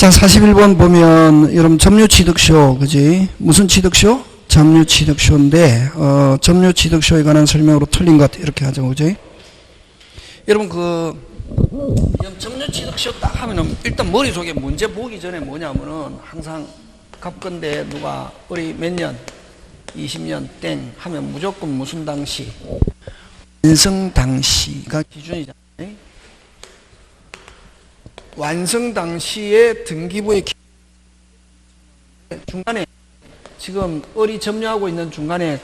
자, 41번 보면, 여러분, 점유취득쇼, 그지? 무슨 취득쇼? 점유취득쇼인데, 점유취득쇼에 관한 설명으로 틀린 것 같아. 이렇게 하죠, 그지? 여러분, 점유취득쇼 딱 하면은, 일단 머릿속에 문제 보기 전에 뭐냐면은, 항상 갑건데, 누가, 우리 몇 년? 20년 땡 하면 무조건 무슨 당시? 완성 당시가 기준이잖아요. 완성 당시에 등기부의 중간에 지금 을이 점유하고 있는 중간에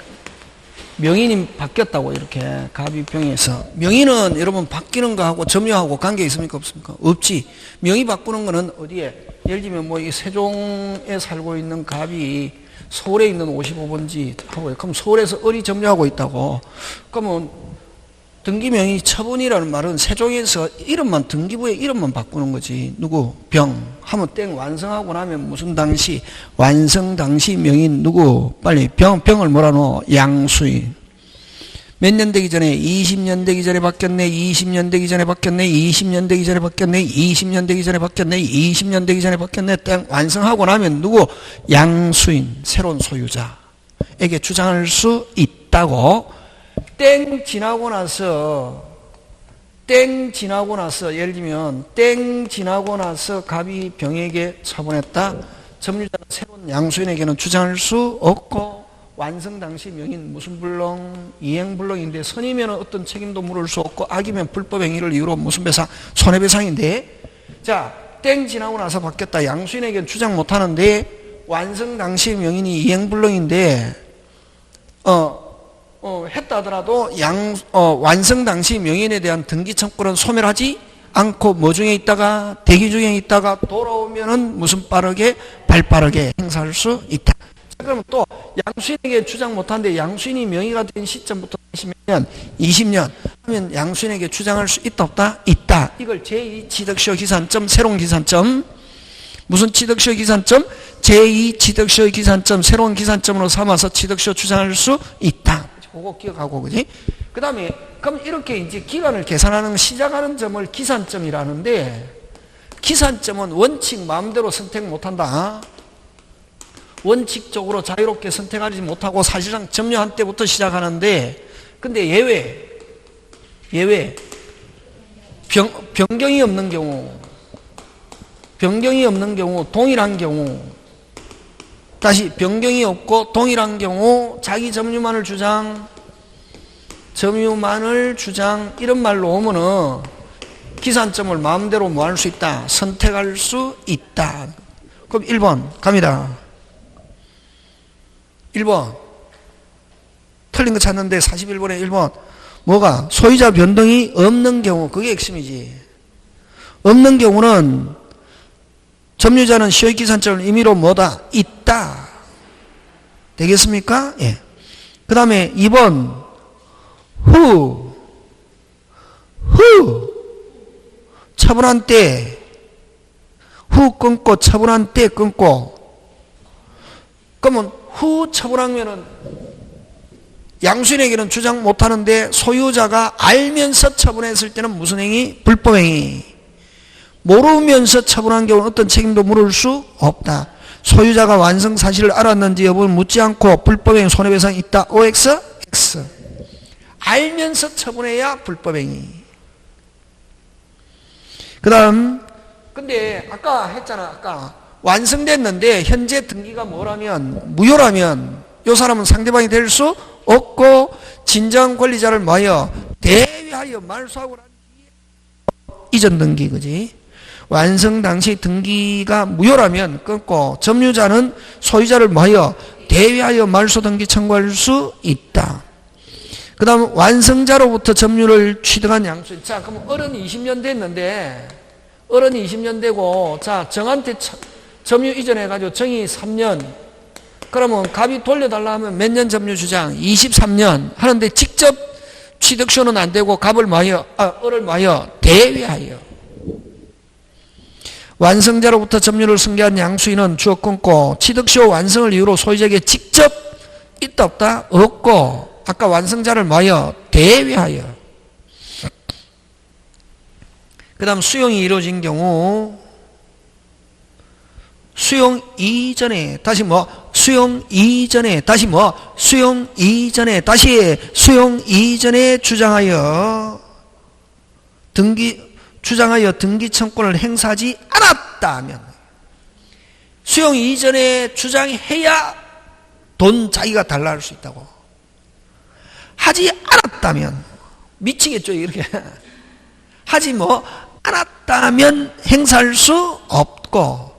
명인이 바뀌었다고 이렇게 갑이병에서 명인은 여러분 바뀌는 거하고 점유하고 관계 있습니까 없습니까? 없지. 명의 바꾸는 거는 어디에? 예를 들면 뭐 이 세종에 살고 있는 갑이 서울에 있는 55번지 하고 그럼 서울에서 을이 점유하고 있다고 그러면 등기명의 처분이라는 말은 세종에서 이름만 등기부의 이름만 바꾸는 거지. 누구? 병 하면 땡 완성하고 나면 무슨 당시? 완성 당시 명인 누구? 빨리 병을 뭐라 놓어? 양수인. 몇 년 되기 전에? 20년 되기 전에 바뀌었네. 20년 되기 전에 바뀌었네. 20년 되기 전에 바뀌었네. 20년 되기 전에 바뀌었네. 20년 되기 전에 바뀌었네. 땡 완성하고 나면 누구? 양수인 새로운 소유자에게 주장할 수 있다고. 땡 지나고 나서 예를 들면 땡 지나고 나서 갑이 병에게 처분했다. 점유자는 새로운 양수인에게는 주장할 수 없고 완성 당시 명인 무슨 불능? 이행불능인데 선이면 어떤 책임도 물을 수 없고 악이면 불법행위를 이유로 무슨 배상? 손해배상인데 자, 땡 지나고 나서 바뀌었다. 양수인에게는 주장 못하는데 완성 당시 명인이 이행불능인데 했다 하더라도 완성 당시 명인에 대한 등기 청구는 소멸하지 않고 뭐 중에 있다가 대기 중에 있다가 돌아오면은 무슨 발빠르게 행사할 수 있다. 자, 그러면 또 양수인에게 주장 못하는데 양수인이 명의가 된 시점부터 20년 하면 양수인에게 주장할 수 있다 없다? 있다. 이걸 제2취득시효 기산점 새로운 기산점 무슨 취득시효 기산점? 제2취득시효 기산점 새로운 기산점으로 삼아서 취득시효 주장할 수 있다. 그거 기억하고, 그지? 그 다음에, 그럼 이렇게 이제 기간을 계산하는, 시작하는 점을 기산점이라는데, 기산점은 원칙 마음대로 선택 못한다. 원칙적으로 자유롭게 선택하지 못하고 사실상 점유한 때부터 시작하는데, 근데 예외. 변경이 없는 경우, 동일한 경우, 다시 변경이 없고 동일한 경우 자기 점유만을 주장 이런 말로 오면은 기산점을 마음대로 뭐 할 수 있다? 선택할 수 있다. 그럼 1번 갑니다. 1번 틀린 거 찾는데 41번에 1번 뭐가? 소유자 변동이 없는 경우 그게 핵심이지. 없는 경우는 점유자는 시효 기산점을 임의로 뭐다? 있다. 되겠습니까? 예. 그 다음에 2번 후 처분한 때 후 끊고 처분한 때 끊고 그러면 후 처분하면은 양수인에게는 주장 못하는데 소유자가 알면서 처분했을 때는 무슨 행위? 불법행위. 모르면서 처분한 경우는 어떤 책임도 물을 수 없다. 소유자가 완성 사실을 알았는지 여부는 묻지 않고 불법행위 손해배상이 있다. OX? X. 알면서 처분해야 불법행위. 그 다음 근데 아까 했잖아. 완성됐는데 현재 등기가 뭐라면 무효라면 이 사람은 상대방이 될 수 없고 진정 권리자를 뭐하여 대위하여 말소하고 난 뒤에 이전 등기 그지? 완성 당시 등기가 무효라면 끊고 점유자는 소유자를 뭐하여 대위하여 말소 등기 청구할 수 있다. 그 다음 완성자로부터 점유를 취득한 양수인. 자, 그럼 을은 20년 됐는데 을은 20년 되고 자 정한테 점유 이전해가지고 정이 3년 그러면 갑이 돌려달라 하면 몇 년 점유 주장? 23년 하는데 직접 취득시효는 안 되고 갑을 뭐하여 을을 뭐하여 대위하여 완성자로부터 점유를 승계한 양수인은 주어 끊고 취득시효 완성을 이유로 소유자에게 직접 있다 없다? 없고 아까 완성자를 뭐하여? 대위하여. 그 다음 수용이 이루어진 경우 수용 이전에 다시 뭐 수용 이전에 다시 뭐 수용 이전에 다시 수용 이전에 주장하여 등기 청구를 행사하지 않았다면 수용 이전에 주장해야 돈 자기가 달라 할 수 있다고. 하지 않았다면 미치겠죠 이렇게. 하지 뭐 않았다면 행사할 수 없고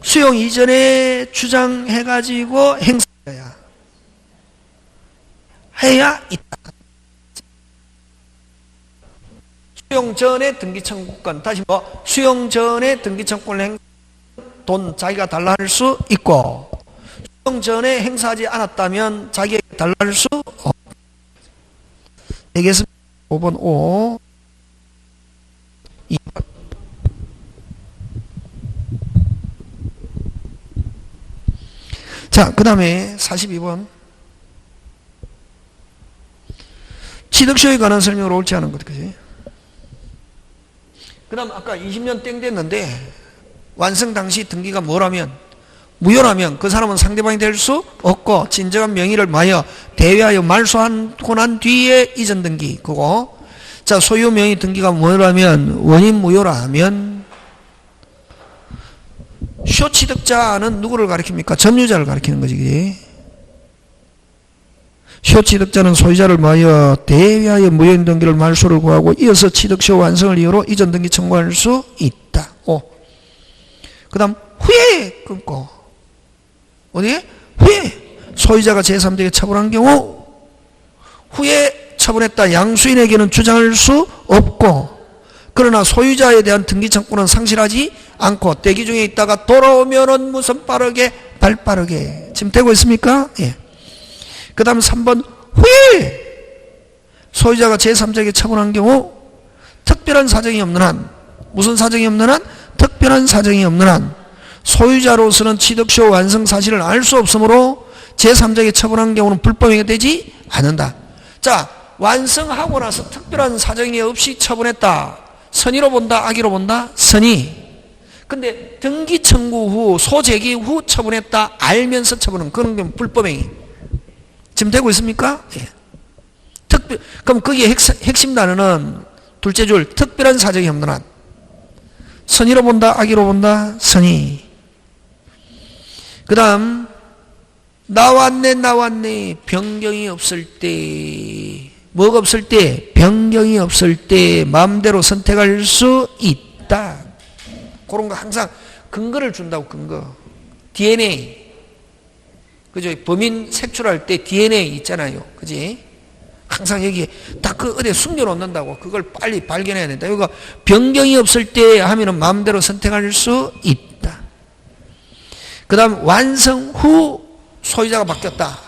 수용 이전에 주장해가지고 행사해야 있다. 수용 전에 등기 청구권 다시 뭐 수용 전에 등기 청구권을 돈 자기가 달라 할 수 있고 수용 전에 행사하지 않았다면 자기에게 달라 할 수 없다. 되겠습니다. 5번 5 2번 자, 그 다음에 42번 취득시효에 관한 설명으로 옳지 않은 것, 그지? 그 다음 아까 20년 땡 됐는데 완성 당시 등기가 뭐라면 무효라면 그 사람은 상대방이 될 수 없고 진정한 명의를 마여 대위하여 말소하고 난 뒤에 이전 등기 그거. 자, 소유 명의 등기가 뭐라면 원인 무효라면 쇼취득자는 누구를 가리킵니까? 점유자를 가리키는 거지, 그지? 쇼취득자는 소유자를 마여 대위하여 무효인 등기를 말소를 구하고 이어서 취득시효 완성을 이유로 이전 등기 청구할 수 있다. 그 다음 후에 끊고 어디에? 후에 소유자가 제3자에게 처분한 경우 후에 처분했다 양수인에게는 주장할 수 없고 그러나 소유자에 대한 등기 청구는 상실하지 않고 대기 중에 있다가 돌아오면은 무슨 발 빠르게 지금 되고 있습니까? 예. 그 다음 3번 후에 소유자가 제3자에게 처분한 경우 특별한 사정이 없는 한 무슨 사정이 없는 한? 특별한 사정이 없는 한 소유자로서는 취득시효 완성 사실을 알 수 없으므로 제3자에게 처분한 경우는 불법행위가 되지 않는다. 자, 완성하고 나서 특별한 사정이 없이 처분했다. 선의로 본다, 악의로 본다? 선의. 근데 등기 청구 후, 소재기 후 처분했다. 알면서 처분은 그런 게 불법행위. 지금 되고 있습니까? 예. 그럼 거기에 핵심 단어는 둘째 줄 특별한 사정이 없는 한. 선의로 본다, 악의로 본다? 선의. 그 다음 나왔네 변경이 없을 때 뭐가 없을 때? 변경이 없을 때 마음대로 선택할 수 있다. 그런 거 항상 근거를 준다고. 근거 DNA 그죠? 범인 색출할 때 DNA 있잖아요, 그지? 항상 여기에 딱 그 어디에 숨겨놓는다고. 그걸 빨리 발견해야 된다. 이거 변경이 없을 때 하면은 마음대로 선택할 수 있다. 그 다음 완성 후 소유자가 바뀌었다.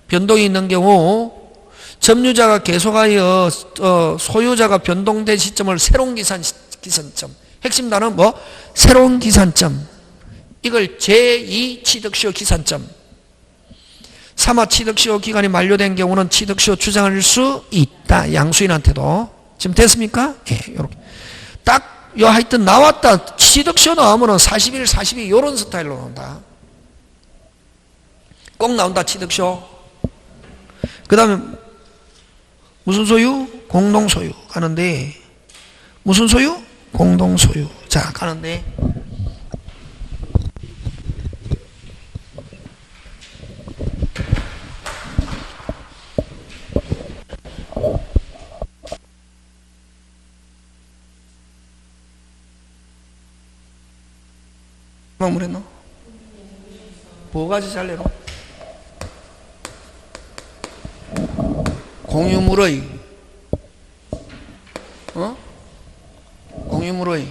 변동이 있는 경우 점유자가 계속하여 소유자가 변동된 시점을 새로운 기산점. 핵심 단어는 뭐? 새로운 기산점. 이걸 제2 취득시효 기산점. 3화 취득시효 기간이 만료된 경우는 취득시효 주장할 수 있다. 양수인한테도. 지금 됐습니까? 예, 요렇게. 딱 하여튼 나왔다. 취득시효 나오면은 41, 42 요런 스타일로 나온다. 꼭 나온다. 취득시효. 그 다음에 무슨 소유? 공동소유 가는데 무슨 소유? 공동소유. 자, 가는데 뭐랬노? 뭐가지 잘래로? 공유물의 공유물의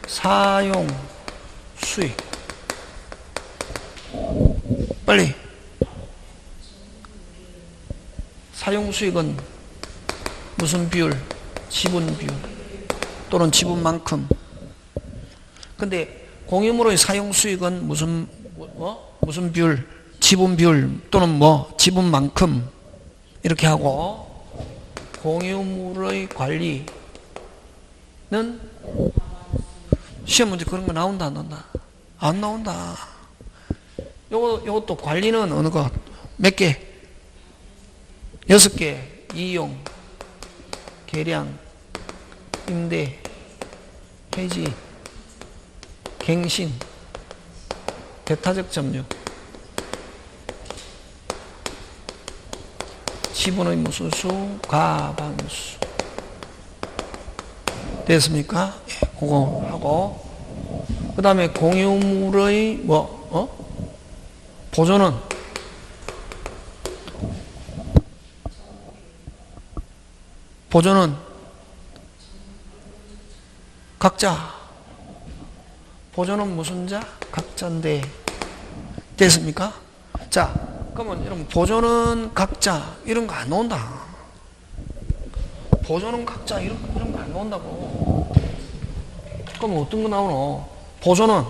사용 수익. 빨리. 사용 수익은 무슨 비율? 지분 비율 또는 지분만큼. 근데 공유물의 사용 수익은 무슨 비율? 지분 비율 또는 뭐 지분만큼 이렇게 하고 공유물의 관리는 시험 문제 그런 거 나온다, 안 나온다? 안 나온다. 요것도 관리는 어느 것? 몇 개? 6개. 이용, 계량, 임대, 해지, 갱신, 배타적 점유, 지분의 무수수, 과반수. 됐습니까? 예, 그거 하고. 그 다음에 공유물의 보존은 각자. 보존은 무슨 자? 각자인데. 됐습니까? 자, 그러면 여러분 보존은 각자 이런 거 안 나온다. 보존은 각자 이런 거 안 나온다고. 그럼 어떤 거 나오노? 보존은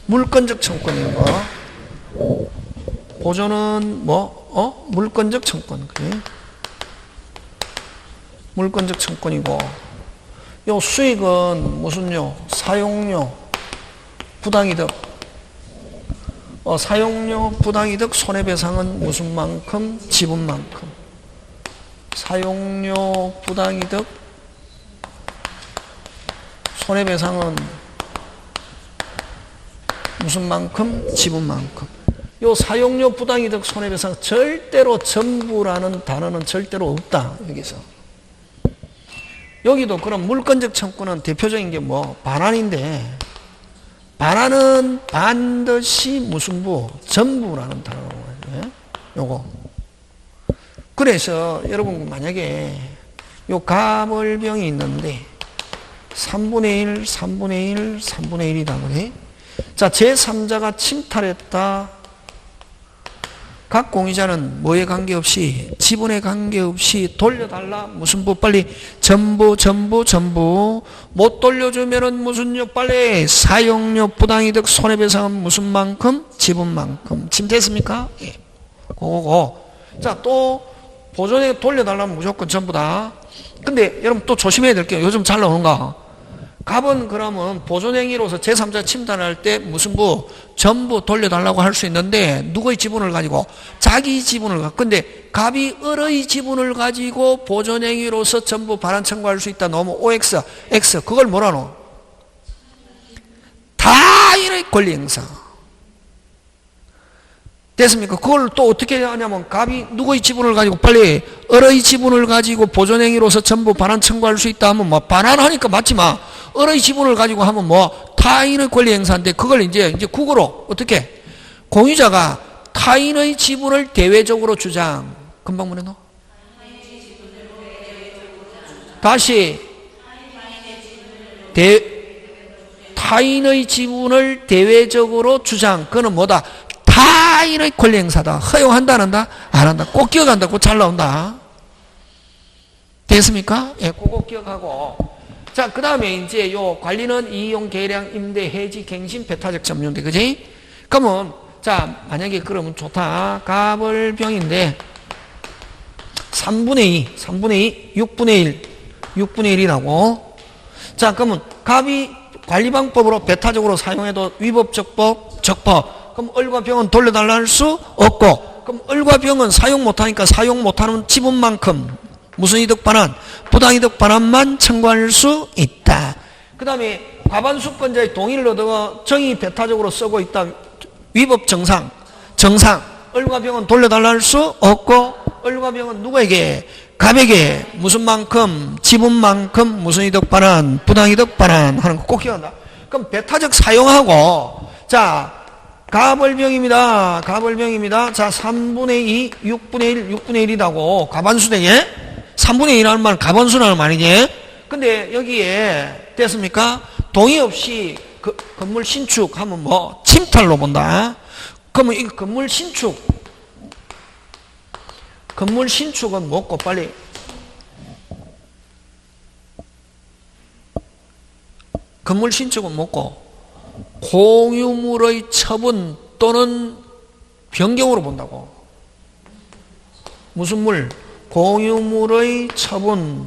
물건적 청권인 거. 보존은 물건적 청권. 그래? 물건적 청권이고, 요 수익은 무슨요? 사용료, 부당이득. 사용료, 부당이득, 손해배상은 무슨 만큼? 지분만큼. 사용료, 부당이득, 손해배상은 무슨 만큼? 지분만큼. 요 사용료, 부당이득, 손해배상 절대로 전부라는 단어는 절대로 없다. 여기서. 여기도 그럼 물건적 청구는 대표적인 게 반환인데, 반환은 반드시 무슨 부? 전부라는 단어로 해요. 요거. 그래서 여러분 만약에 요 가벌병이 있는데 3분의 1, 3분의 1, 3분의 1이다 그래. 자, 제3자가 침탈했다. 각 공유자는 뭐에 관계없이, 지분에 관계없이 돌려달라. 무슨 부? 빨리 전부. 못 돌려주면은 무슨요? 빨리 사용료, 부당이득, 손해배상은 무슨 만큼? 지분만큼. 지금 됐습니까? 예. 그거고. 자, 또 보존에 돌려달라면 무조건 전부다. 근데 여러분 또 조심해야 될 게 요즘 잘 나오는가? 갑은 그러면 보존행위로서 제3자 침탈할 때 무슨 부? 전부 돌려달라고 할 수 있는데, 누구의 지분을 가지고? 자기 지분을 가지고. 근데 갑이 을의 지분을 가지고 보존행위로서 전부 반환 청구할 수 있다. 너무 OX, X. 그걸 뭐라노? 타인의 권리 행사. 됐습니까? 그걸 또 어떻게 하냐면, 갑이 누구의 지분을 가지고 빨리 을의 지분을 가지고 보존행위로서 전부 반환 청구할 수 있다 하면 반환하니까 맞지만, 을의 지분을 가지고 하면 타인의 권리 행사인데, 그걸 이제 국어로 어떻게? 공유자가 타인의 지분을 대외적으로 주장. 금방 뭐래 너? 다시. 타인의 지분을 대외적으로 주장. 그거는 뭐다? 타인의 권리 행사다. 허용한다, 안 한다? 안 한다. 꼭 기억한다. 그거 잘 나온다. 됐습니까? 예, 그거 기억하고. 자, 그 다음에 이제 요 관리는 이용, 계량, 임대, 해지, 갱신, 배타적 점유인데, 그지? 그러면, 자, 만약에 그러면 좋다. 가벌병인데, 3분의 2, 6분의 1이라고. 자, 그러면 갑이 관리방법으로 배타적으로 사용해도 위법, 적법, 적법. 그럼 을과 병은 돌려달라 할 수 없고, 그럼 을과 병은 사용 못하니까 사용 못하는 지분만큼 무슨 이득 반환? 부당이득 반환만 청구할 수 있다. 그 다음에 과반수권자의 동의를 얻어 정의 배타적으로 쓰고 있다. 위법 정상. 을과 병은 돌려달라 할 수 없고, 을과 병은 누구에게? 갑에게 무슨 만큼? 지분만큼 무슨 이득 반환? 부당이득 반환 하는 거 꼭 기억한다. 그럼 배타적 사용하고, 자, 가벌병입니다. 자, 3분의 2, 6분의 1, 6분의 1이라고. 과반수되게? 3분의 2라는 말은 가반수라는 말이지. 근데 여기에 됐습니까? 동의 없이 건물 신축하면 침탈로 본다. 그러면 이 건물 신축은 뭐고 빨리. 건물 신축은 뭐고? 공유물의 처분 또는 변경으로 본다고. 무슨 물? 공유물의 처분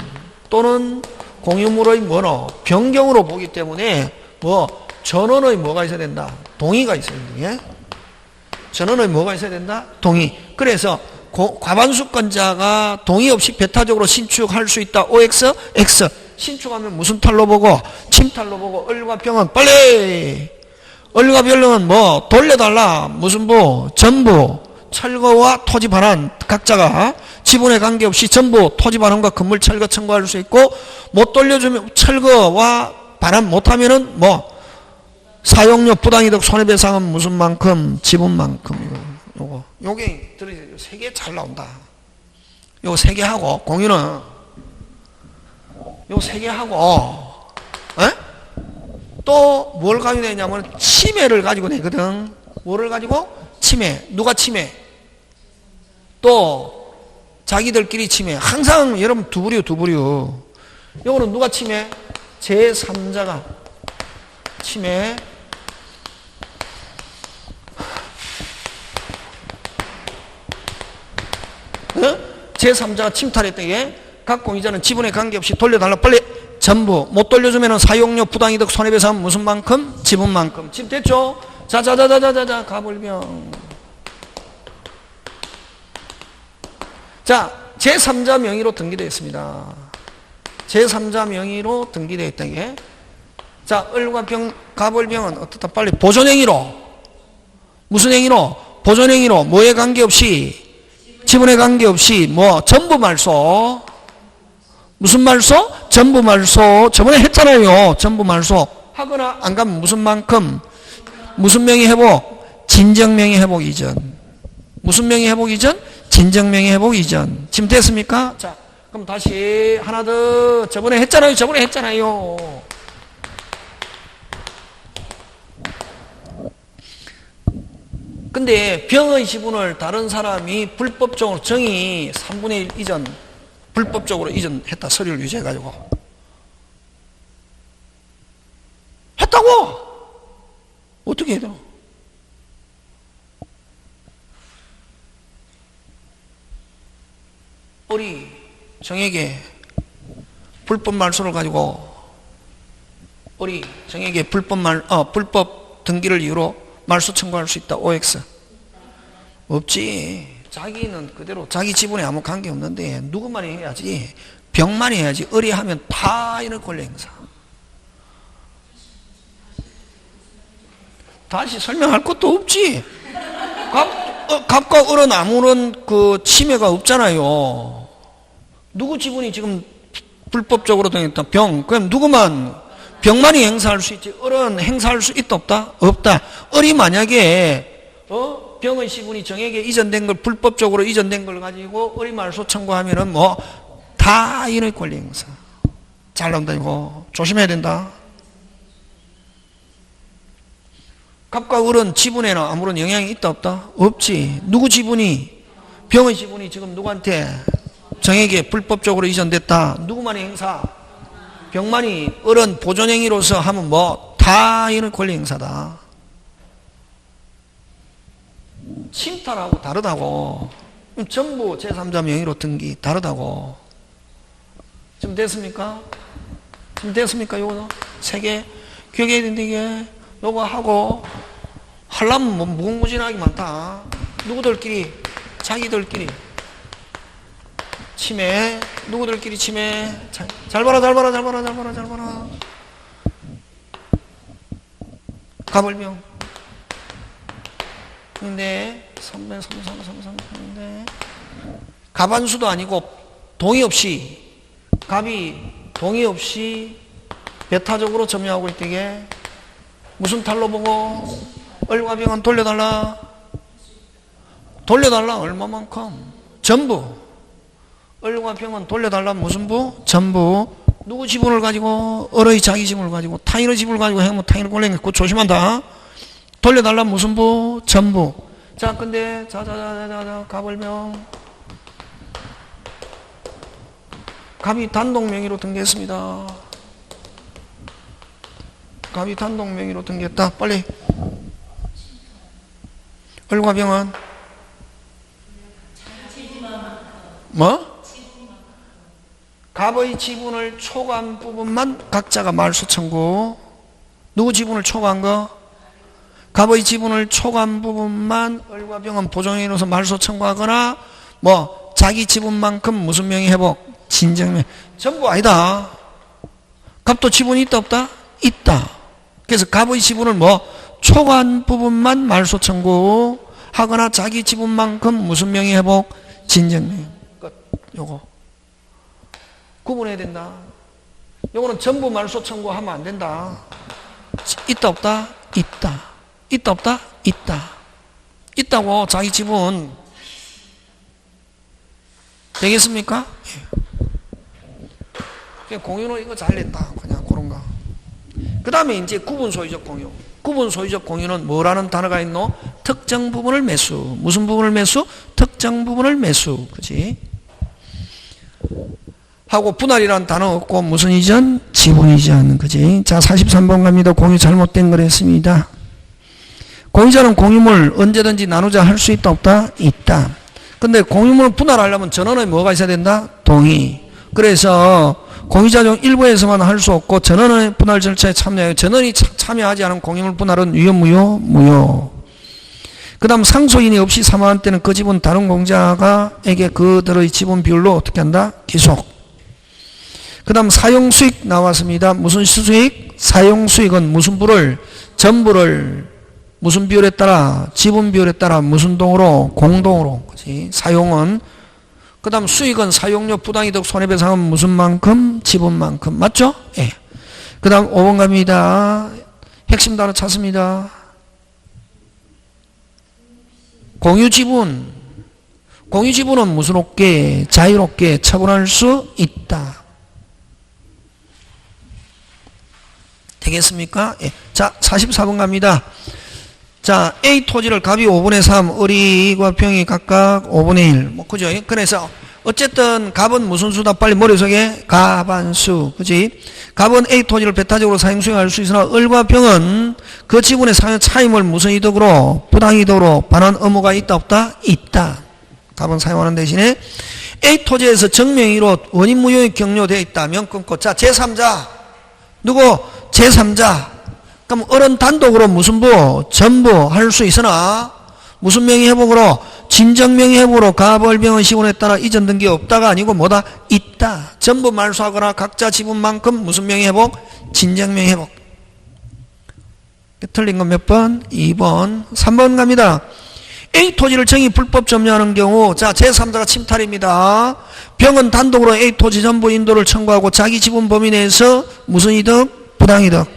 또는 공유물의 뭐로? 변경으로 보기 때문에 뭐 전원의 뭐가 있어야 된다? 동의가 있어야 된다. 예? 전원의 뭐가 있어야 된다? 동의. 그래서 과반수권자가 동의 없이 배타적으로 신축할 수 있다. OX, X. 신축하면 무슨 탈로 보고? 침탈로 보고. 을과 병은 빨리! 을과 병은 뭐 돌려달라. 무슨 부? 전부. 철거와 토지 반환 각자가 지분에 관계없이 전부 토지 반환과 건물 철거 청구할 수 있고, 못 돌려주면 철거와 반환 못하면은 뭐 사용료 부당이득 손해배상은 무슨 만큼? 지분만큼. 요게 들으세요. 세 개 잘 나온다. 요거 세 개 하고 공유는 요 세 개 하고 또 뭘 가지고 내냐면 침해를 가지고 내거든. 뭐를 가지고? 침해. 누가 침해? 또 자기들끼리 침해. 항상 여러분 두 부류. 요거는 누가 침해? 제3자가 침해. 제3자가 침탈했던 게 각 공유자는 지분에 관계없이 돌려달라. 빨리 전부. 못 돌려주면 사용료 부당이득 손해배상 무슨 만큼? 지분만큼. 지금 됐죠? 자자자자자자 가불병. 자, 제3자 명의로 등기되어 있습니다. 제3자 명의로 등기되어 있던 게, 자, 을과 병, 가불병은 어떻다? 빨리 보존행위로. 무슨 행위로? 보존행위로. 뭐에 관계없이? 지분에 관계없이 뭐 전부 말소. 무슨 말소? 전부 말소. 저번에 했잖아요. 전부 말소. 하거나 안 가면 무슨 만큼? 무슨 명의 회복? 진정명의 회복 이전. 무슨 명의 회복 이전? 진정명의 회복 이전. 지금 됐습니까? 자, 그럼 다시 하나 더. 저번에 했잖아요. 근데 병의 지분을 다른 사람이 불법적으로 정의 3분의 1 이전, 불법적으로 이전했다. 서류를 유지해가지고. 했다고! 어떻게 해야 되나? 우리 정에게 불법 말소를 가지고 우리 정에게 불법 등기를 이유로 말소 청구할 수 있다. OX. 없지. 자기는 그대로 자기 지분에 아무 관계 없는데 누구만이 해야지. 병만이 해야지. 의뢰하면 다 이런 권리 행사. 다시 설명할 것도 없지. 갑과 을은 아무런 그 침해가 없잖아요. 누구 지분이 지금 불법적으로 등했다? 병. 그럼 누구만? 병만이 행사할 수 있지. 을은 행사할 수 있다 없다? 없다. 을이 만약에 병의 지분이 정에게 이전된 걸 불법적으로 이전된 걸 가지고 을이 말소 청구하면은 뭐 다 인의 권리 행사. 잘 나온다 이거. 조심해야 된다. 갑과 을은 지분에는 아무런 영향이 있다 없다? 없지. 누구 지분이? 병의 지분이 지금 누구한테? 정에게 불법적으로 이전됐다. 누구만이 행사? 병만이. 을은 보존행위로서 하면 뭐 다 이런 권리 행사다. 침탈하고 다르다고. 전부 제3자 명의로 등기 다르다고. 지금 됐습니까? 요거 세 개 기억해야 되는데 이게 요거 하고 하려면 뭐 무궁무진하게 많다. 누구들끼리? 자기들끼리 침해. 누구들끼리 침해. 잘 봐라. 가불병. 근데 3배 3인데 가반수도 아니고 동의 없이 갑이 동의 없이 배타적으로 점유하고 있대게. 무슨 탈로 보고? 을과 병은 돌려달라. 얼마만큼? 전부. 을과 병은 돌려달라. 무슨 부? 전부. 누구 지분을 가지고? 을의 자기 지분을 가지고. 타인의 지분을 가지고 해면 타인의 권리 그거 조심한다. 돌려달라. 무슨 부? 전부. 자, 근데 자자자자자 가불명. 갑이 단독 명의로 등기했습니다. 갑이 단독 명의로 등기했다. 빨리. 을과 병은 뭐? 갑은 갑의 지분을 초과한 부분만 각자가 말소 청구. 누구 지분을 초과한 거? 갑의 지분을 초과한 부분만 을과 병은 보정인으로서 말소 청구하거나 뭐 자기 지분만큼 무슨 명의 회복, 진정명. 전부 아니다. 갑도 지분이 있다 없다? 있다. 그래서 갑의 지분을 뭐 초과한 부분만 말소 청구하거나 자기 지분만큼 무슨 명의 회복, 진정명. 끝. 요거 구분해야 된다. 요거는 전부 말소 청구하면 안 된다. 있다 없다? 있다. 있다 없다? 있다. 있다고 자기 지분 되겠습니까? 예. 공유는 이거 잘 냈다. 그냥 그런 거. 그 다음에 이제 구분 소유적 공유. 구분 소유적 공유는 뭐라는 단어가 있노? 특정 부분을 매수. 무슨 부분을 매수? 특정 부분을 매수. 그지? 하고 분할이라는 단어 없고 무슨 이전? 지분 이전. 그지? 자, 43번 갑니다. 공유 잘못된 걸 했습니다. 공유자는 공유물 언제든지 나누자 할 수 있다 없다? 있다. 근데 공유물을 분할하려면 전원에 뭐가 있어야 된다? 동의. 그래서 공유자 중 일부에서만 할 수 없고 전원의 분할 절차에 참여해요. 전원이 참여하지 않은 공유물 분할은 유효, 무효? 무효. 그 다음 상속인이 없이 사망한 때는 그 지분 다른 공자가에게 그들의 지분 비율로 어떻게 한다? 기속. 그 다음 사용수익 나왔습니다. 무슨 수익? 사용수익은 무슨 부를? 전부를 무슨 비율에 따라? 지분 비율에 따라 무슨 동으로? 공동으로. 그치? 사용은. 그 다음 수익은 사용료 부당이득 손해배상은 무슨 만큼? 지분만큼. 맞죠? 예. 그 다음 5번 갑니다. 핵심 단어 찾습니다. 공유지분. 공유지분은 무슨 없게? 자유롭게 처분할 수 있다. 되겠습니까? 예. 자, 44번 갑니다. 자, A 토지를 갑이 5분의 3, 을이과 병이 각각 5분의 1. 뭐, 그죠? 그래서, 어쨌든, 갑은 무슨 수다? 빨리 머릿속에? 갑한수. 그지? 갑은 A 토지를 배타적으로 사용수용할 수 있으나, 을과 병은 그 지분의 상여 차임을 무슨 이득으로? 부당이득으로 반환 의무가 있다, 없다? 있다. 갑은 사용하는 대신에, A 토지에서 정명의로 원인무효의 경료되어 있다면 끊고. 자, 제3자. 누구? 제3자. 그럼 을은 단독으로 무슨 부? 전부 할 수 있으나 무슨 명의 회복으로? 진정 명의 회복으로 갑을병의 시분에 따라 이전 등기 없다가 아니고 뭐다? 있다. 전부 말소하거나 각자 지분만큼 무슨 명의 회복? 진정 명의 회복. 틀린 건 몇 번? 2번. 3번 갑니다. A 토지를 정의 불법 점유하는 경우 자 제3자가 침탈입니다. 병은 단독으로 A 토지 전부 인도를 청구하고 자기 지분 범위 내에서 무슨 이득? 부당이득.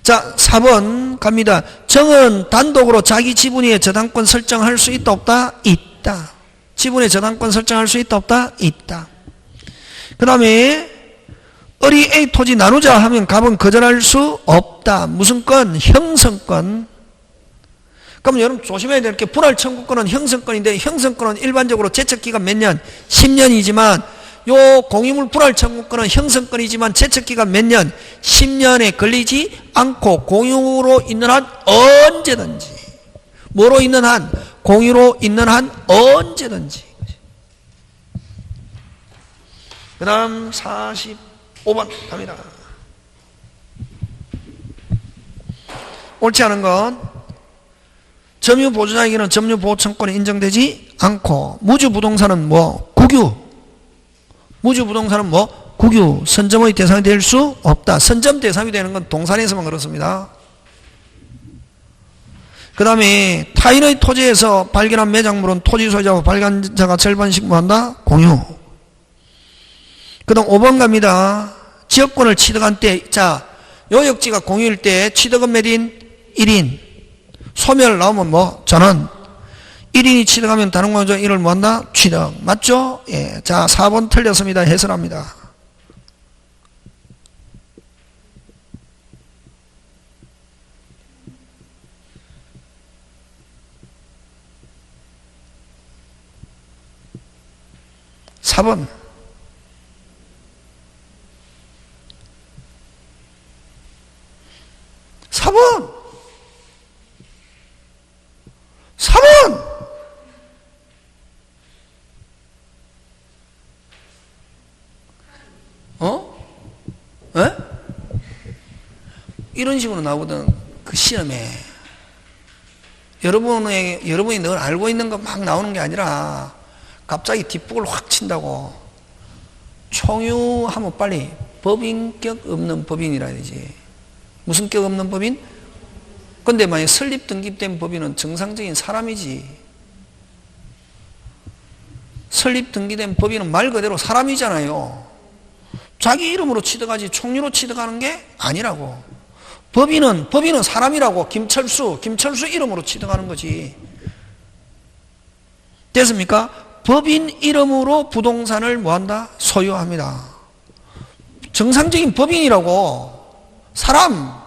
자, 4번 갑니다. 정은 단독으로 자기 지분의 저당권 설정할 수 있다 없다? 있다. 지분의 저당권 설정할 수 있다 없다? 있다. 그 다음에 을이 A 토지 나누자 하면 갑은 거절할 수 없다. 무슨 건? 형성권. 그럼 여러분 조심해야 될 게 분할 청구권은 형성권인데 형성권은 일반적으로 제척기간 몇 년? 10년이지만 요 공유물 분할 청구권은 형성권이지만 제척기간 몇 년? 10년에 걸리지 않고 공유로 있는 한 언제든지. 뭐로 있는 한? 공유로 있는 한 언제든지. 그 다음 45번 갑니다. 옳지 않은 건 점유보조자에게는 점유보호청권이 인정되지 않고 무주부동산은 뭐? 국유. 무주부동산은 뭐? 국유, 선점의 대상이 될 수 없다. 선점 대상이 되는 건 동산에서만 그렇습니다. 그 다음에 타인의 토지에서 발견한 매장물은 토지 소유자와 발견자가 절반씩 뭐한다? 공유. 그 다음 5번 갑니다. 지역권을 취득한 때, 자, 요역지가 공유일 때 취득은 몇 인? 1인. 소멸 나오면 뭐? 전원. 1인이 취득하면 다른 공유자 1을 뭐한다? 취득. 맞죠? 예. 자, 4번 틀렸습니다. 해설합니다. (4번) 4번 4번 이런 식으로 나오거든. 그 시험에. 여러분이 늘 알고 있는 거 막 나오는 게 아니라 갑자기 뒷북을 확 친다고. 총유하면 빨리 법인격 없는 법인이라 해야 되지. 무슨 격 없는 법인? 근데 만약 설립 등기된 법인은 정상적인 사람이지. 설립 등기된 법인은 말 그대로 사람이잖아요. 자기 이름으로 취득하지 총유로 취득하는 게 아니라고. 법인은 사람이라고. 김철수 이름으로 취득하는 거지. 됐습니까? 법인 이름으로 부동산을 뭐한다? 소유합니다. 정상적인 법인이라고. 사람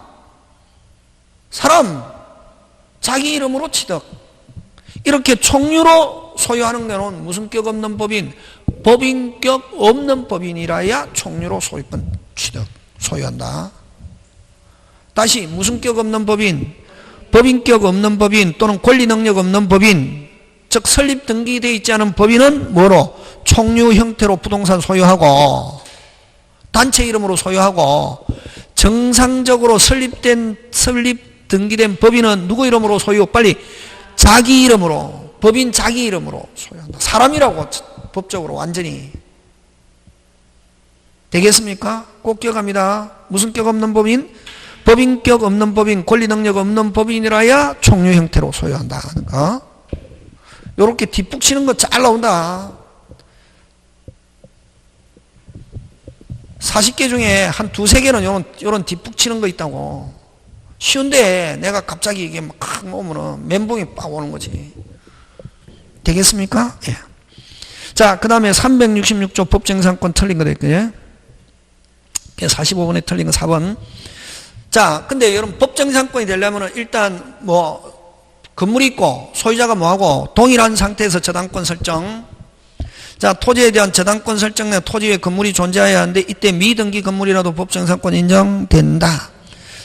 자기 이름으로 취득. 이렇게 총유로 소유하는 경우는 무슨 격 없는 법인? 법인격 없는 법인이라야 총유로 소유권 취득 소유한다. 다시 무슨 격 없는 법인? 법인격 없는 법인 또는 권리 능력 없는 법인, 즉 설립 등기되어 있지 않은 법인은 뭐로? 총유 형태로 부동산 소유하고 단체 이름으로 소유하고, 정상적으로 설립 등기된 법인은 누구 이름으로 소유? 빨리 자기 이름으로, 법인 자기 이름으로 소유한다. 사람이라고 법적으로 완전히. 되겠습니까? 꼭 기억합니다. 무슨 격 없는 법인? 법인격 없는 법인, 권리 능력 없는 법인이라야 총유 형태로 소유한다. 요렇게 뒷북 치는 거 잘 나온다. 40개 중에 한 두세 개는 요런 뒷북 치는 거 있다고. 쉬운데 내가 갑자기 이게 막 오면은 멘붕이 빡 오는 거지. 되겠습니까? 예. 자, 그 다음에 366조 법정상권 틀린 거 됐거든요. 45번에 틀린 거 4번. 자, 근데 여러분 법정상권이 되려면은 일단 건물이 있고 소유자가 뭐하고 동일한 상태에서 저당권 설정. 자, 토지에 대한 저당권 설정 내 토지 위에 건물이 존재해야 하는데 이때 미등기 건물이라도 법정상권 인정된다.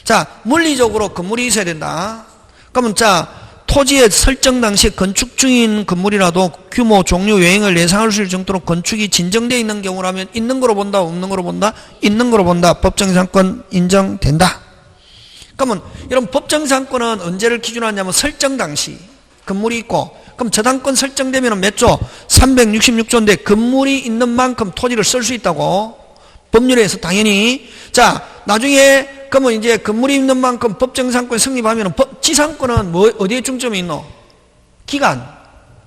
자, 물리적으로 건물이 있어야 된다. 그러면 자, 토지에 설정 당시 건축 중인 건물이라도 규모, 종류, 외형을 예상할 수 있을 정도로 건축이 진정되어 있는 경우라면 있는 거로 본다, 없는 거로 본다? 있는 거로 본다. 법정상권 인정된다. 그러면 이런 법정상권은 언제를 기준으로 하냐면 설정 당시 건물이 있고, 그럼 저당권 설정되면 몇 조? 366조인데 건물이 있는 만큼 토지를 쓸 수 있다고 법률에서 당연히. 자, 나중에 그러면 이제 건물이 있는 만큼 법정상권 성립하면 지상권은 어디에 중점이 있노? 기간.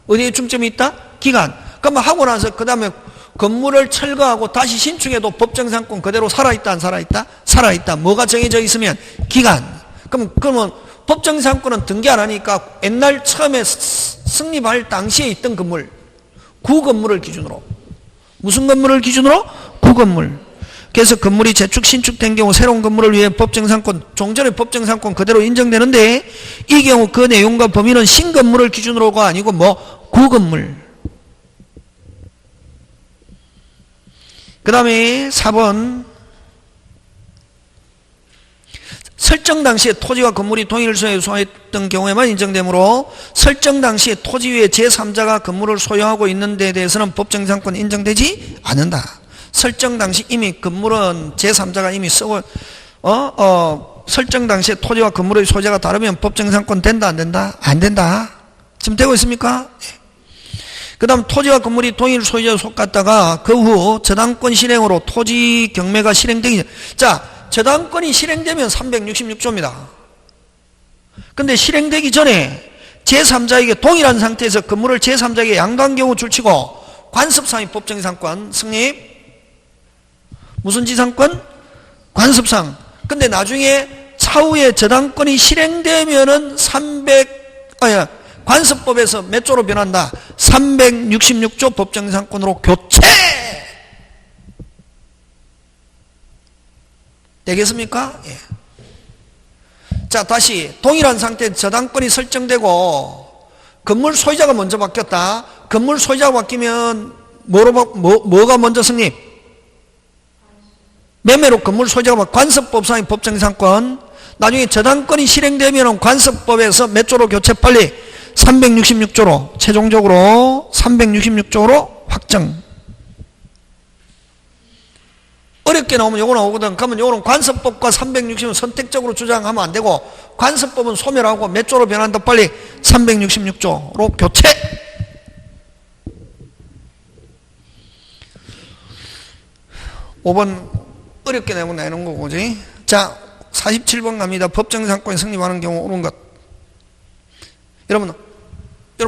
어디에 중점이 있다? 기간. 그러면 하고 나서 그 다음에 건물을 철거하고 다시 신축해도 법정상권 그대로 살아있다, 안 살아있다? 살아있다. 뭐가 정해져 있으면? 기간. 그러면 법정상권은 등기 안 하니까 옛날 처음에 성립할 당시에 있던 건물, 구건물을 기준으로. 무슨 건물을 기준으로? 구건물. 그래서 건물이 재축, 신축된 경우 새로운 건물을 위해 법정상권, 종전의 법정상권 그대로 인정되는데 이 경우 그 내용과 범위는 신건물을 기준으로가 아니고 구건물. 그 다음에 4번. 설정 당시에 토지와 건물이 동일 소유에 소유했던 경우에만 인정되므로 설정 당시에 토지 위에 제3자가 건물을 소유하고 있는 데 대해서는 법정상권 인정되지 않는다. 설정 당시 이미 건물은 제3자가 이미 쓰고 설정 당시에 토지와 건물의 소유자가 다르면 법정상권 된다, 안 된다? 안 된다. 지금 되고 있습니까? 그 다음 토지와 건물이 동일 소유자에 속갔다가 그 후 저당권 실행으로 토지 경매가 실행되기 전. 자, 저당권이 실행되면 366조입니다. 근데 실행되기 전에 제3자에게 동일한 상태에서 건물을 제3자에게 양도한 경우 줄치고 관습상의 법정상권 성립. 무슨 지상권? 관습상. 근데 나중에 차후에 저당권이 실행되면은 관습법에서 몇 조로 변한다? 366조 법정상권으로 교체! 되겠습니까? 예. 자, 다시 동일한 상태에 저당권이 설정되고 건물 소유자가 먼저 바뀌었다. 건물 소유자가 바뀌면 뭐가 먼저 성립? 매매로 건물 소유자가 관습법상의 법정상권. 나중에 저당권이 실행되면 관습법에서 몇 조로 교체? 빨리 366조로 최종적으로 366조로 확정. 어렵게 나오면 요거 나오거든. 그러면 요거는 관습법과 360은 선택적으로 주장하면 안 되고, 관습법은 소멸하고 몇 조로 변한다? 빨리 366조로 교체. 5번 어렵게 내는 거고, 그지? 자, 47번 갑니다. 법정상권이 성립하는 경우 옳은 것. 여러분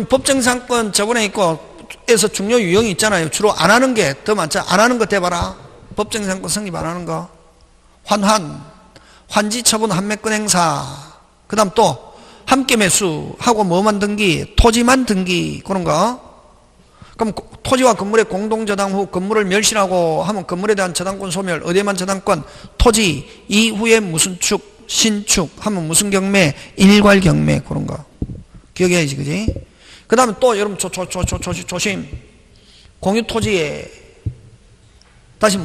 법정상권 저번에 있고 에서 중요 유형이 있잖아요. 주로 안 하는 게 더 많죠. 안 하는 거 대봐라. 법정상권 성립 안 하는 거. 환지 처분 한매권 행사. 그 다음 또 함께 매수하고 뭐만 등기, 토지만 등기, 그런 거. 그럼 토지와 건물의 공동저당 후 건물을 멸실하고 하면 건물에 대한 저당권 소멸, 어디에만 저당권, 토지 이후에 무슨 축, 신축 하면 무슨 경매, 일괄 경매, 그런 거. 기억해야지, 그지? 그 다음에 또 여러분 조심. 공유토지에, 다시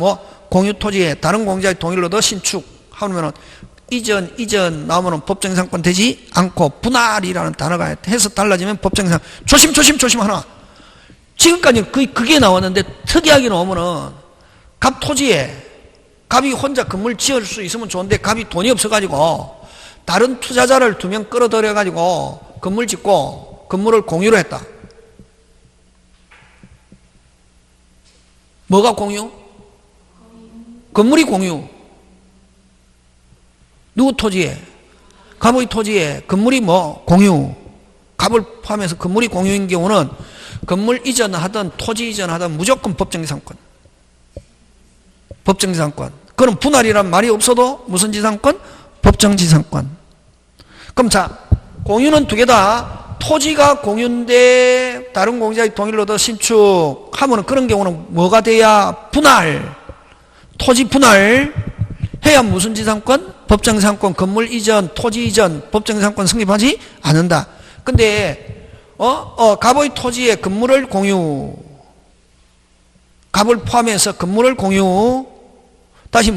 공유토지에 다른 공자의 동의를 얻어 신축 하면은 이전 나오면은 법정상권 되지 않고 분할이라는 단어가 해서 달라지면 법정상. 조심 하나. 지금까지 그게 나왔는데 특이하게 나오면은 갑 토지에 갑이 혼자 건물 지을 수 있으면 좋은데 갑이 돈이 없어가지고 다른 투자자를 2명 끌어들여가지고 건물 짓고 건물을 공유로 했다. 뭐가 공유? 건물이 공유. 누구 토지에? 갑의 토지에 건물이 공유. 갑을 포함해서 건물이 공유인 경우는 건물 이전하든 토지 이전하든 무조건 법정지상권. 법정지상권. 그럼 분할이란 말이 없어도 무슨 지상권? 법정지상권. 그럼 자, 공유는 두 개다. 토지가 공유인데 다른 공자의 동의를 얻어 신축하면 그런 경우는 뭐가 돼야? 분할. 토지 분할 해야 무슨 지상권? 법정지상권. 건물 이전, 토지 이전, 법정지상권 성립하지 않는다. 근데 갑의 토지에 건물을 공유, 갑을 포함해서 건물을 공유, 다시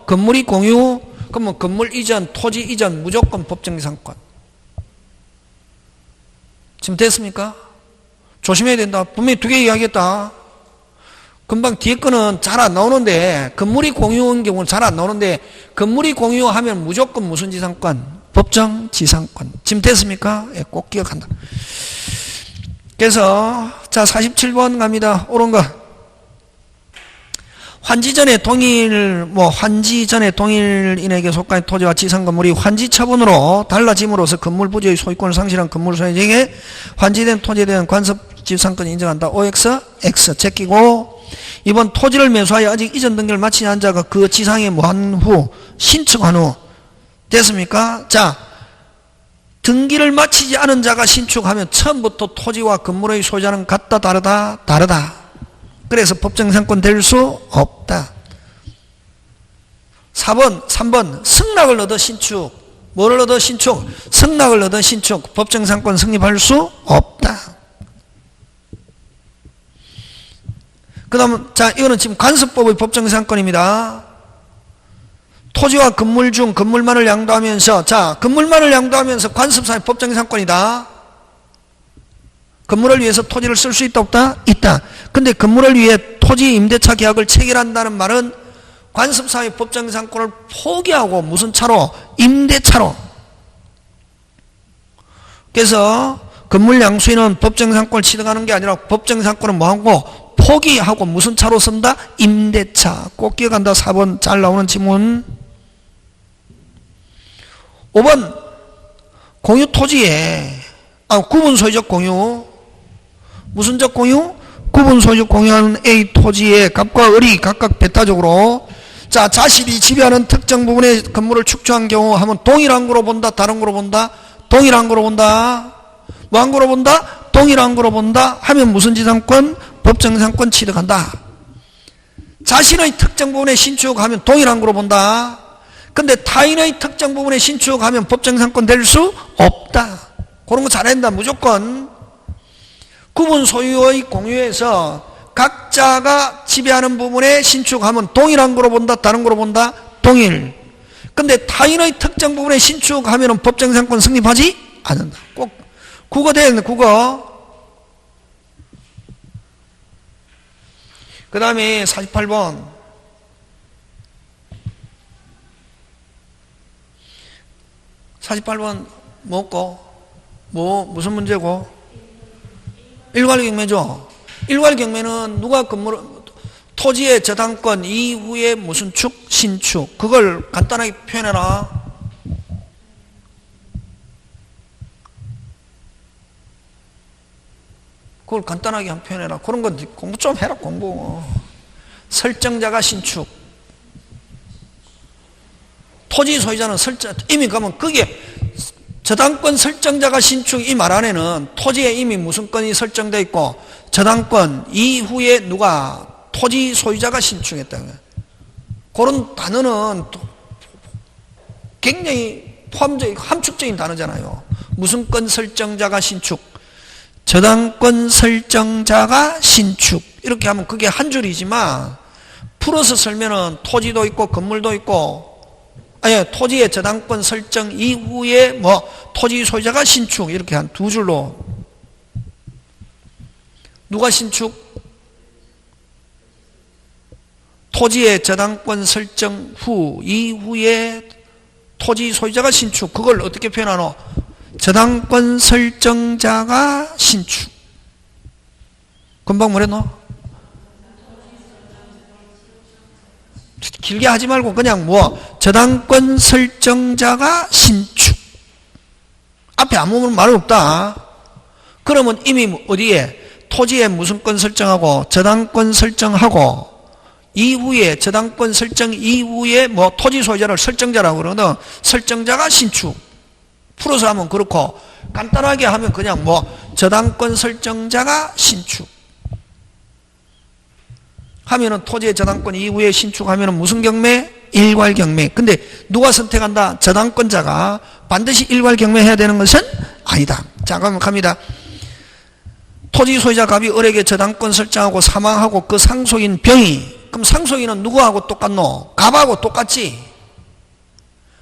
건물이 공유, 그러면 건물 이전, 토지 이전 무조건 법정지상권. 지금 됐습니까? 조심해야 된다. 분명히 두 개 이야기했다. 금방 뒤에 거는 잘 안 나오는데, 건물이 공유인 경우는 잘 안 나오는데, 건물이 공유하면 무조건 무슨 지상권? 법정지상권. 지금 됐습니까? 예, 꼭 기억한다. 그래서 자, 47번 갑니다. 옳은 거. 환지 전에 동일인에게 속한 토지와 지상 건물이 환지 처분으로 달라짐으로써 건물 부지의 소유권을 상실한 건물 소유자에게 환지된 토지에 대한 관습 지상권을 인정한다. OX, X 제끼고. 이번 토지를 매수하여 아직 이전 등기를 마치지 않은 자가 그 지상에 뭐한 후, 신축한 후. 됐습니까? 자, 등기를 마치지 않은 자가 신축하면 처음부터 토지와 건물의 소유자는 같다, 다르다? 다르다. 그래서 법정상권 될 수 없다. 3번 승낙을 얻어 신축. 뭐를 얻어 신축? 승낙을 얻어 신축. 법정상권 성립할 수 없다. 그 다음 자, 이거는 지금 관습법의 법정상권입니다. 토지와 건물 중 건물만을 양도하면서, 자, 건물만을 양도하면서 관습상의 법정상권이다. 건물을 위해서 토지를 쓸 수 있다, 없다? 있다. 근데 건물을 위해 토지 임대차 계약을 체결한다는 말은 관습상의 법정상권을 포기하고 무슨 차로? 임대차로. 그래서 건물 양수인은 법정상권을 취득하는 게 아니라 법정상권은 뭐하고? 포기하고 무슨 차로 쓴다? 임대차. 꼭 기억한다. 4번 잘 나오는 지문. 5번 공유 토지에 구분 소유적 공유. 무슨 적 공유? 구분 소유적 공유하는 A 토지에 갑과 을이 각각 배타적으로, 자, 자신이 지배하는 특정 부분의 건물을 축조한 경우 하면 동일한 거로 본다, 다른 거로 본다? 동일한 거로 본다. 뭐한 거로 본다? 동일한 거로 본다 하면 무슨 지상권? 법정상권 취득한다. 자신의 특정 부분에 신축하면 동일한 거로 본다. 근데 타인의 특정 부분에 신축하면 법정상권 될 수 없다. 그런 거 잘해야 된다. 무조건 구분 소유의 공유에서 각자가 지배하는 부분에 신축하면 동일한 거로 본다, 다른 거로 본다? 동일. 근데 타인의 특정 부분에 신축하면 법정상권 성립하지 않는다. 꼭 국어 돼야 된다. 국어. 그 다음에 48번 48번 뭐고? 무슨 문제고? 일괄경매죠. 일괄경매는 누가 토지의 저당권 이후에 무슨 축? 신축. 그걸 간단하게 표현해라. 그걸 간단하게 한 표현해라. 그런 건 공부 좀 해라, 공부. 설정자가 신축. 토지 소유자는 이미 가면 그게 저당권 설정자가 신축 이 말 안에는 토지에 이미 무슨 건이 설정되어 있고 저당권 이후에 누가 토지 소유자가 신축했다. 그런 단어는 굉장히 포함적이고 함축적인 단어잖아요. 무슨 건 설정자가 신축, 저당권 설정자가 신축 이렇게 하면 그게 한 줄이지만 풀어서 설면은 토지도 있고 건물도 있고 토지의 저당권 설정 이후에 토지 소유자가 신축 이렇게 한 두 줄로 누가 신축? 토지의 저당권 설정 후 이후에 토지 소유자가 신축 그걸 어떻게 표현하노? 저당권 설정자가 신축. 금방 뭐랬노? 길게 하지 말고 그냥 저당권 설정자가 신축. 앞에 아무 말 없다. 그러면 이미 어디에 토지에 무슨 건 설정하고 저당권 설정하고 이후에 저당권 설정 이후에 토지 소유자를 설정자라고 그러거든. 설정자가 신축. 풀어서 하면 그렇고 간단하게 하면 그냥 저당권 설정자가 신축 하면은 토지의 저당권 이후에 신축하면은 무슨 경매? 일괄경매. 근데 누가 선택한다? 저당권자가. 반드시 일괄경매 해야 되는 것은 아니다. 자, 그러면 갑니다. 토지 소유자 갑이 을에게 저당권 설정하고 사망하고 그 상속인 병이. 그럼 상속인은 누구하고 똑같노? 갑하고 똑같지.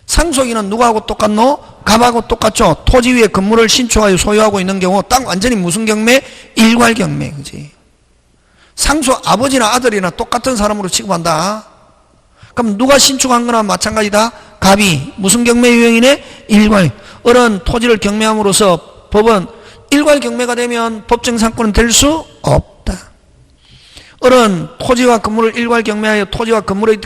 상속인은 누구하고 똑같노? 갑하고 똑같죠. 토지 위에 건물을 신축하여 소유하고 있는 경우 딱 완전히 무슨 경매? 일괄경매. 그지? 상속 아버지나 아들이나 똑같은 사람으로 취급한다. 그럼 누가 신축한 거나 마찬가지다. 갑이 무슨 경매 유형이네? 일괄. 을은 토지를 경매함으로써 법은 일괄 경매가 되면 법정상권은 될 수 없다. 을은 토지와 건물을 일괄 경매하여 토지와 건물의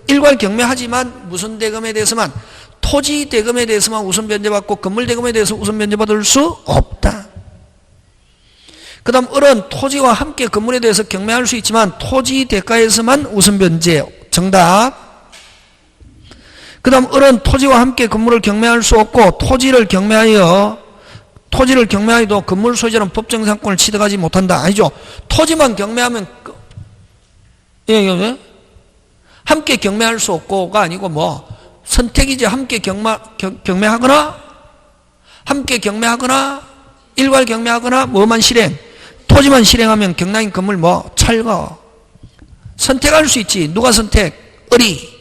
일괄 경매하지만 무슨 대금에 대해서만 토지 대금에 대해서만 우선 변제받고 건물 대금에 대해서 우선 변제받을 수 없다. 그 다음 을은 토지와 함께 건물에 대해서 경매할 수 있지만 토지 대가에서만 우선 변제. 정답. 그 다음 을은 토지와 함께 건물을 경매할 수 없고 토지를 경매하여도 건물 소유자는 법정상권을 취득하지 못한다. 아니죠. 토지만 경매하면 함께 경매할 수 없고가 아니고 선택이지. 함께 경매하거나 일괄 경매하거나 뭐만 실행. 토지만 실행하면 경락인 건물 철거. 선택할 수 있지. 누가 선택? 을이.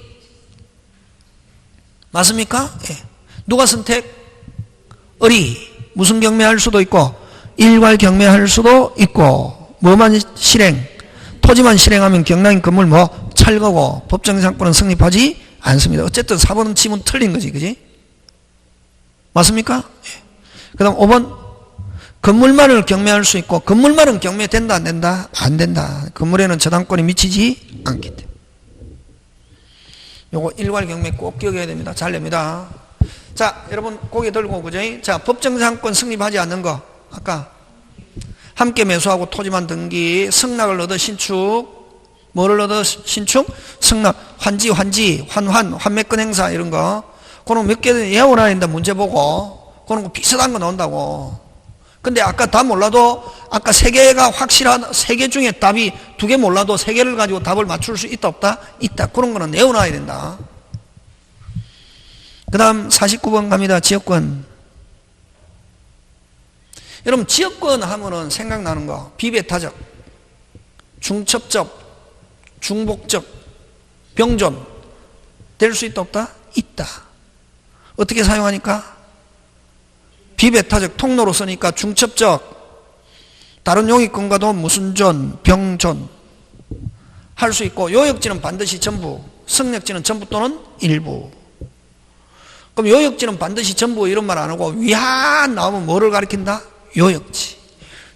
맞습니까? 예. 누가 선택? 을이. 무슨 경매할 수도 있고 일괄 경매할 수도 있고 뭐만 실행? 토지만 실행하면 경락인 건물 철거고 법정상권은 성립하지 않습니다. 어쨌든 4번은 지문 틀린 거지. 그지? 맞습니까? 예. 그 다음 5번 건물만을 경매할 수 있고 건물만은 경매된다 안 된다? 안 된다. 건물에는 저당권이 미치지 않기 때문에 요거 일괄 경매 꼭 기억해야 됩니다. 잘 냅니다. 자, 여러분 고개 들고 그죠? 자, 법정상권 성립하지 않는 거 아까 함께 매수하고 토지만 등기 승낙을 얻어 신축 뭐를 얻어 신축? 승낙 환지 환매권 행사 이런 거 그런 몇 개 외워놔야 된다. 문제 보고 그런 거 비슷한 거 나온다고. 근데 아까 다 몰라도 아까 세 개가 확실한 세 개 중에 답이 두 개 몰라도 세 개를 가지고 답을 맞출 수 있다 없다? 있다. 그런 거는 내어놔야 된다. 그 다음 49번 갑니다. 지역권. 여러분 지역권 하면은 생각나는 거 비배타적, 중첩적, 중복적, 병존 될 수 있다 없다? 있다. 어떻게 사용하니까? 비배타적 통로로 쓰니까 중첩적 다른 용익권과도 무슨 존, 병존 할 수 있고 요역지는 반드시 전부, 승역지는 전부 또는 일부. 그럼 요역지는 반드시 전부 이런 말 안 하고 위한 나오면 뭐를 가리킨다? 요역지.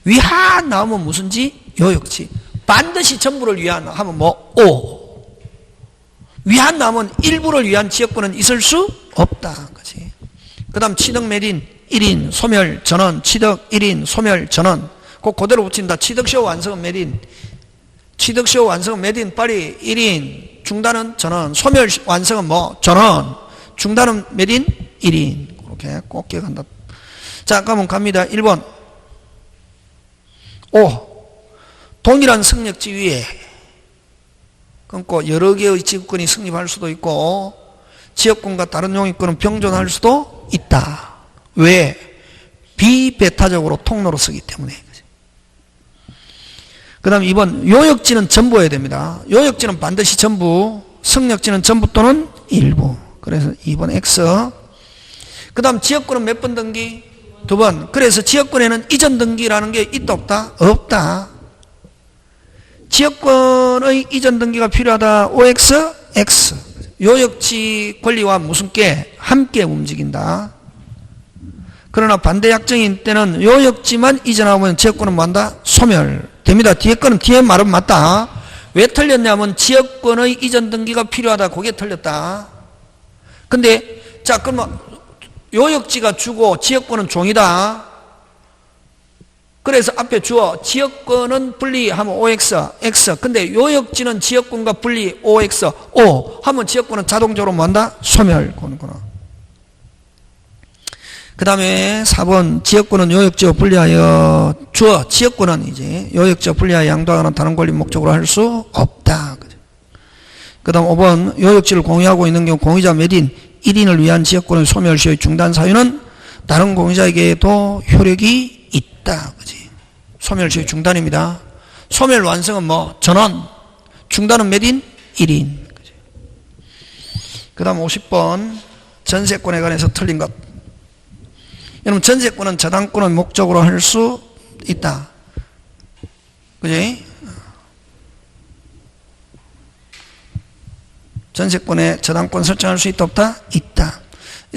위한 나오면 무슨지? 요역지. 반드시 전부를 위한 하면 뭐? 오. 위한 나오면 일부를 위한 지역구는 있을 수 없다. 그치? 그 다음 취득 매린 1인 소멸 전원 취득 1인 소멸 전원 꼭 그대로 붙인다. 취득시효 완성은 매린 취득시효 완성은 매린 빨리 1인 중단은 전원 소멸 완성은 뭐? 전원 중단은 매린 1인 그렇게 꼭 기억한다. 자 그러면 갑니다. 1번 5. 동일한 승력지 위에 끊고 여러 개의 지역권이 성립할 수도 있고 지역권과 다른 용익권은 병존할 수도 있다. 왜? 비배타적으로 통로로 쓰기 때문에. 그 다음 2번 요역지는 전부여야 됩니다. 요역지는 반드시 전부 승력지는 전부 또는 일부. 그래서 2번 X. 그 다음 지역권은 몇 번 등기? 2번. 그래서 지역권에는 이전 등기라는 게 있다 없다? 없다. 지역권의 이전 등기가 필요하다. OX, X. 요역지 권리와 무슨 게 함께 움직인다. 그러나 반대 약정인 때는 요역지만 이전하면 지역권은 뭐한다? 소멸됩니다. 뒤에 거는 뒤에 말은 맞다. 왜 틀렸냐면 지역권의 이전 등기가 필요하다. 그게 틀렸다. 근데 자 그러면 요역지가 주고 지역권은 종이다. 그래서 앞에 주어 지역권은 분리하면 OX, X. 근데 요역지는 지역권과 분리 OX, O 하면 지역권은 자동적으로 뭐한다? 소멸. 그 다음에 4번 지역권은 요역지와 분리하여 주어 지역권은 이제 요역지와 분리하여 양도하거나 다른 권리 목적으로 할 수 없다. 그 다음 5번 요역지를 공유하고 있는 경우 공유자 몇인 1인을 위한 지역권의 소멸시효의 중단 사유는 다른 공유자에게도 효력이 있다. 그지? 소멸시효의 중단입니다. 소멸 완성은 뭐? 전원. 중단은 몇인? 1인. 그지? 그 다음 50번 전세권에 관해서 틀린 것. 여러분 전세권은 저당권의 목적으로 할 수 있다. 그지? 전세권에 저당권 설정할 수 있다 없다? 있다.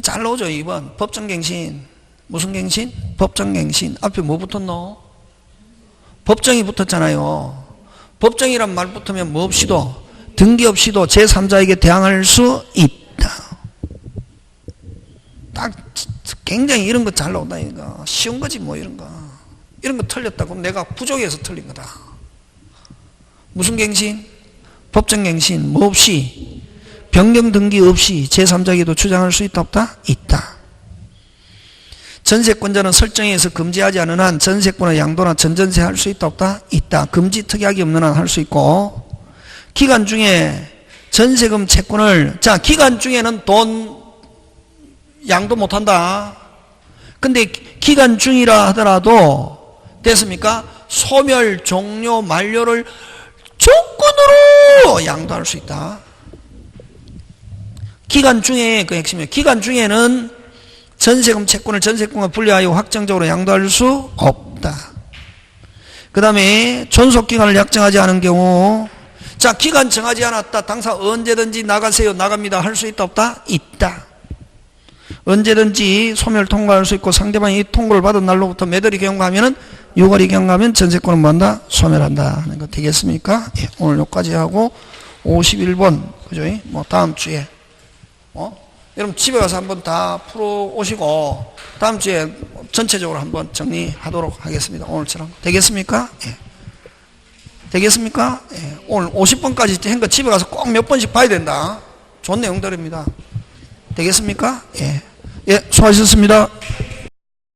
잘 나오죠. 2번 법정갱신. 무슨 갱신? 법정갱신. 앞에 뭐 붙었노? 법정이 붙었잖아요. 법정이란 말 붙으면 뭐 없이도 등기 없이도 제3자에게 대항할 수 있다. 딱 굉장히 이런 거 잘 나온다니까. 쉬운 거지 뭐 이런 거. 이런 거 틀렸다. 그럼 내가 부족해서 틀린 거다. 무슨 갱신? 법정갱신. 뭐 없이 변경 등기 없이 제3자에게도 주장할 수 있다 없다? 있다. 전세권자는 설정에서 금지하지 않은 한 전세권의 양도나 전전세 할 수 있다 없다? 있다. 금지 특약이 없는 한 할 수 있고 기간 중에 전세금 채권을 자 기간 중에는 돈 양도 못한다. 근데 기간 중이라 하더라도 됐습니까? 소멸 종료 만료를 조건으로 양도할 수 있다. 기간 중에 그 핵심이에요. 기간 중에는 전세금 채권을 전세권과 분리하여 확정적으로 양도할 수 없다. 그 다음에 존속기간을 약정하지 않은 경우 자 기간 정하지 않았다. 당사 언제든지 나가세요. 나갑니다. 할 수 있다 없다? 있다. 언제든지 소멸 통과할 수 있고 상대방이 통보를 받은 날로부터 몇 월이 경과하면 6월이 경과하면 전세권은 뭐한다? 소멸한다 하는 거 되겠습니까? 예, 오늘 여기까지 하고 51번 그죠? 뭐 다음 주에 여러분 집에 가서 한번 다 풀어 오시고 다음 주에 전체적으로 한번 정리하도록 하겠습니다. 오늘처럼 되겠습니까? 예. 되겠습니까? 예. 오늘 50번까지 한 거 집에 가서 꼭 몇 번씩 봐야 된다. 좋은 내용들입니다. 되겠습니까? 예. 예, 수고하셨습니다.